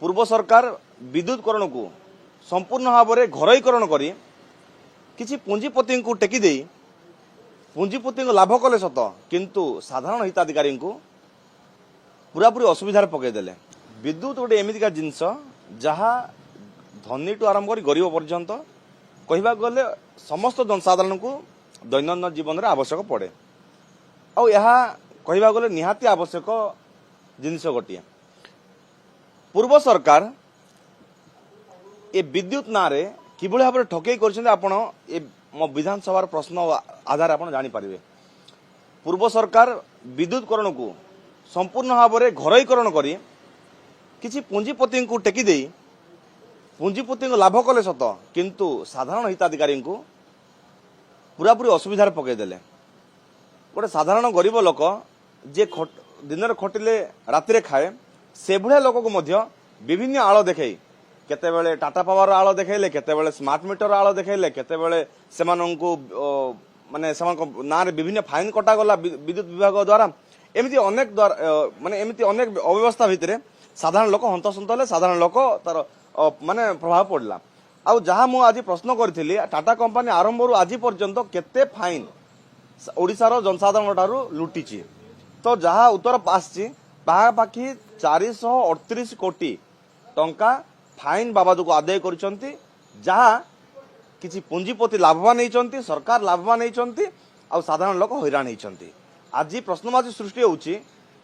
पूर्व सरकार विद्युतकरण को संपूर्ण भाव में घरोईकरण कर किसी पुंजीपति को टेकी दे पुंजीपति को लाभ कले सत किंतु साधारण हिताधिकारी को पूरापूरी असुविधार पकईदेले। विद्युत गोटे एमतीका जिनस जहाँ धनी टू आरंभ कर गरीब पर्यंत कहवा गले समस्त जनसाधारण को दैनंदिन जीवन में आवश्यक पड़े आउ यहाँ कहवा गले निहाती आवश्यक जिनस गोटे। पूर्व सरकार ए विद्युत ना रे किभली भाव ठकई कर मो विधानसभा प्रश्न आधार आप जानीपारे। पूर्व सरकार विद्युतकरण को संपूर्ण भाव में घरोईकरण कर किसी पुंजीपति को टेकी दे पुंजीपति को लाभ कले सत किंतु साधारण हिताधिकारी को पूरापूरी असुविधार पकईदेले। गोटे साधारण गरीब लोक जे दिन खटिले राति खाए से भाया लोक को मध्य विभिन्न आड़ देखे केतेबेले टाटा पावर आड़ देखले केतेबेले स्मार्ट मीटर आड़ देखले केतेबेले माने ना विभिन्न फाइन कटा गला विद्युत विभाग द्वारा एमती अनेक माने एमती अनेक अव्यवस्था भितर साधारण लोक हंतसंत हेले साधारण लोक तार माने प्रभाव पड़ला। आउ जहाँ मु आज प्रश्न करी टाटा कंपनी आरंभ आज पर्यंत केते फाइन ओडिशार जनसाधारण ठारू लुटिची तो जहाँ उत्तर आसी पाखापाखि 438 कोटी टंका फाइन बाबद को आदाय कर जहाँ किसी पुंजीपति लाभवान होती सरकार लाभवान होती आ साधारण लोक हैरान होती। आज प्रश्नवाची सृष्टि होउची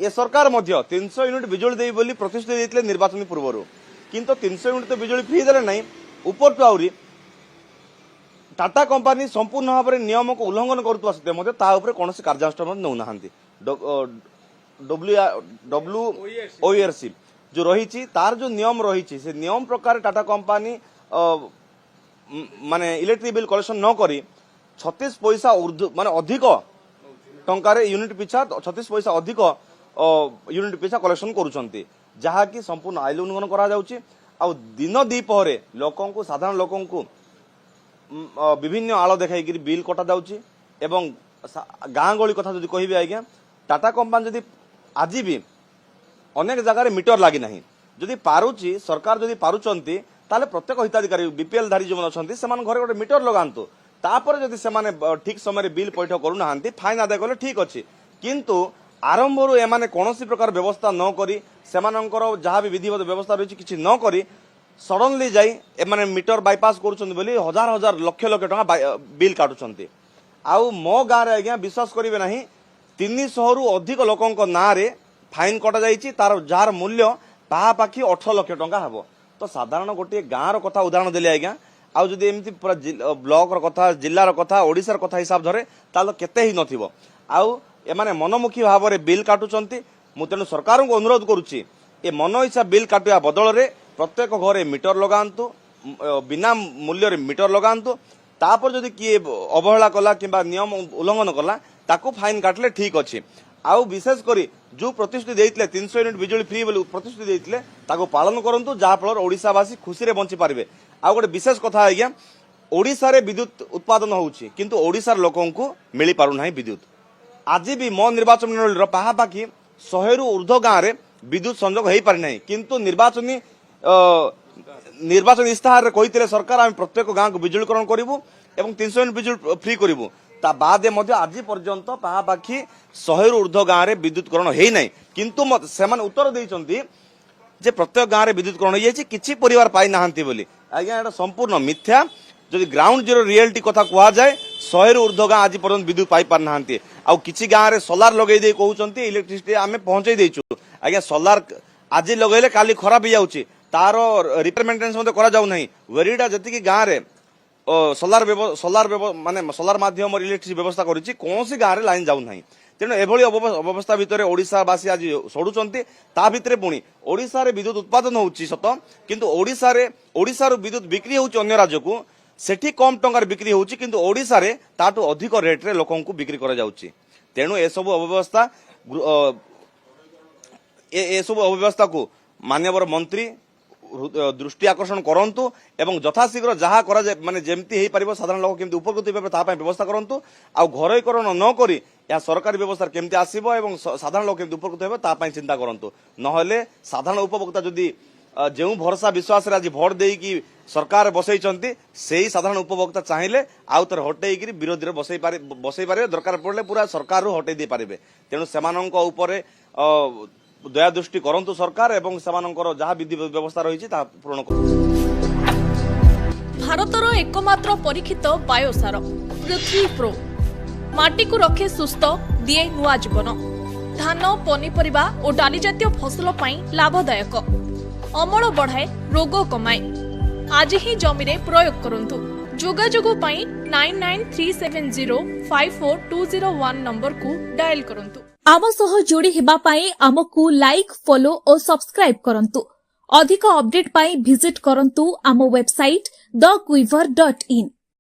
ए सरकार मध्य 300 यूनिट बिजुली देई बोली प्रतिश्रुति देइतले निर्वाचन पूर्व किंतु 300 यूनिट तो बिजुली फ्री देले नहीं ऊपर टू आउरी टाटा कंपनी संपूर्ण भाव में नियम को उल्लंघन करुवा सत्वे मध्य ता ऊपर कौन कार्यानुष्ठान नौ नाहांती। WOERC जो रही तार जो नियम रही से नियम प्रकार टाटा कंपनी माने इलेक्ट्रिक बिल कलेक्शन न करी 36 पैसा माने अधिक टंकार यूनिट पिछा 36 पैसा अधिक यूनिट पिछा कलेक्शन करुछंती जहाँ की संपूर्ण आइल उल्लंघन करा जाउची। आ दिन दीपहरे लोकों को साधारण लोकों को विभिन्न आड़ देखाई बिल कटा जाउची एवं गाँ गली कथा जदि कहबे आज्ञा टाटा कंपनी जदि आज भी अनेक जगह मीटर लगी ना जदि पारुची सरकार जदि पारुचंती ताले प्रत्येक हिताधिकारी बीपीएल धारी जो अच्छा से घरे गोटे मीटर लगातु तापर जदि से ठीक समय बिल पैठ करूना फाइन आदाय कले ठीक अच्छे किंतु आरंभ एमाने कौन प्रकार व्यवस्था न करी सेमानंकर जहाँ भी विधिवत व्यवस्था रही किसी न करी सडनली जाई एमाने मीटर बाईपास करुछंती बोली हजार हजार लक्ष लक्ष टका बिल काटुछंती। आउ मो गाँव में आज्ञा विश्वास करेंगे ना 300 रु अधिक लोकों ना रे फाइन कटा जाइए तार जार मूल्य पाखापाखि 18 लाख टंका हम तो साधारण गोटे गाँव कथा उदाहरण देली आज्ञा आउ जदि एमती पूरा ब्लॉक कथा जिल्लार कथा ओडिशार कथा हिसाब धरे ताल केते ही नथिबो आउ एमाने मनमुखी भाव में बिल काटुचंती। मु तेणु सरकार को अनुरोध करुच्ची ए मन इच्छा बिल काटिया बदल में प्रत्येक घरे मीटर लगातु बिना मूल्य मीटर लगातु तापर जदि किए अवहेला कला कि नियम उल्लंघन कला ताको फाइन काटले ठीक अच्छे। आउ विशेषकर जो प्रतिश्रुति देइतले 300 यूनिट बिजुली फ्री बोली प्रतिश्रुति देइतले ताको पालन करंतु जहाँ फल ओडिशावासी खुशी रे बंची पारिबे। आउ गोटे विशेष कथा आज्ञा ओडिशा रे विद्युत उत्पादन होउची किंतु ओडिशार लोकों को मिली पारु नाही विद्युत। आज भी मो निर्वाचन मंडल पाखापाखि 100 रु ऊर्ध्व गाँव में विद्युत संजोग हो पारि नाही किंतु निर्वाचन इस्ताहार कही सरकार आम प्रत्येक गाँव को बिजुलीकरण करूँ और 300 यूनिट बिजुली फ्री करूँ ता बाद आज पर्यंत पाखापाखि 100 रु ऊर्ध्व गाँव में विद्युतकरण हो ना किंतु से उत्तर देइचंती जे प्रत्येक गाँव में विद्युतकरण हो जाए किसी परिवार पाई नाहांती बोली। आज्ञा एटा संपूर्ण मिथ्या जदि ग्राउंड जीरो रियलिटी कथा कह जाए 100 रु ऊर्ध्व गाँव आज पर्यंत विद्युत पाई पार नाहांती आउ किछि गाँव में सोलार लगे दे कहउचंती इलेक्ट्रिसिटी आमे पहुंचाई देइछु। आज्ञा सोलार आज लगेले काली खराब हो जाउची तार रिपेयर मेंटेनेंस मते करा जाउ नाही वेरीडा जति गाँव में सोलार माध्यम इलेक्ट्रिसिटी व्यवस्था करिछि कौन सी गाँव में लाइन जाउ नाही तेणु एभली अवस्था भितर ओडिशावासी आज सड़ुचंती ता भितर पुणी ओडिशा रे विद्युत उत्पादन होउची सत किंतु ओडिशार विद्युत बिक्री होउची अन्य राज्य को सेठी कम टंकार बिक्री होउची किंतु ओडिशा रे ताटू अधिक रेट रे लोकों को बिक्री करा जाउची। तेणु ए सब अव्यवस्था को माननीय मंत्री दृष्टि आकर्षण करंतु एवं यथाशीघ्र जहाँ करा जाए माने जेमती हेई परिबो साधारण लोक केमती उपकृत हेबे ता पय व्यवस्था करंतु आ घरोईकरण न करी या सरकारी व्यवस्था केमती आसीबो एवं साधारण लोक केमती उपकृत हेबे ता पय चिंता करंतु नहले साधारण उपभोक्ता जदि जो भरोसा विश्वास आज भोट देकी सरकार बसई से साधारण उपभोक्ता चाहिए आउ थे हटेक विरोधी बसई पारे दरकार पड़े पूरा सरकार हटई दे पारे तेणु से दया दृष्टि करंतु सरकार एवं सेमानंकर जहाँ विधि व्यवस्था रही पूर्ण कर भारतर एकमात्र परीक्षित बायोसार पृथ्वी प्रो माटी को रखे सुस्थ दिए नुआ जीवन धान पनीपरिबा और डाली जातीय फसल पाई लाभदायक अमल बढ़ाए रोग कमाए आज ही जमी रे प्रयोग करंतु जोगाजोग पाई 9937054201 नंबर को डायल करंतु आम सह जोड़ी हेबा पाई आमको लाइक फॉलो और सब्सक्राइब करंतु अधिक अपडेट पाई विजिट करंतु आम वेबसाइट thequiver.in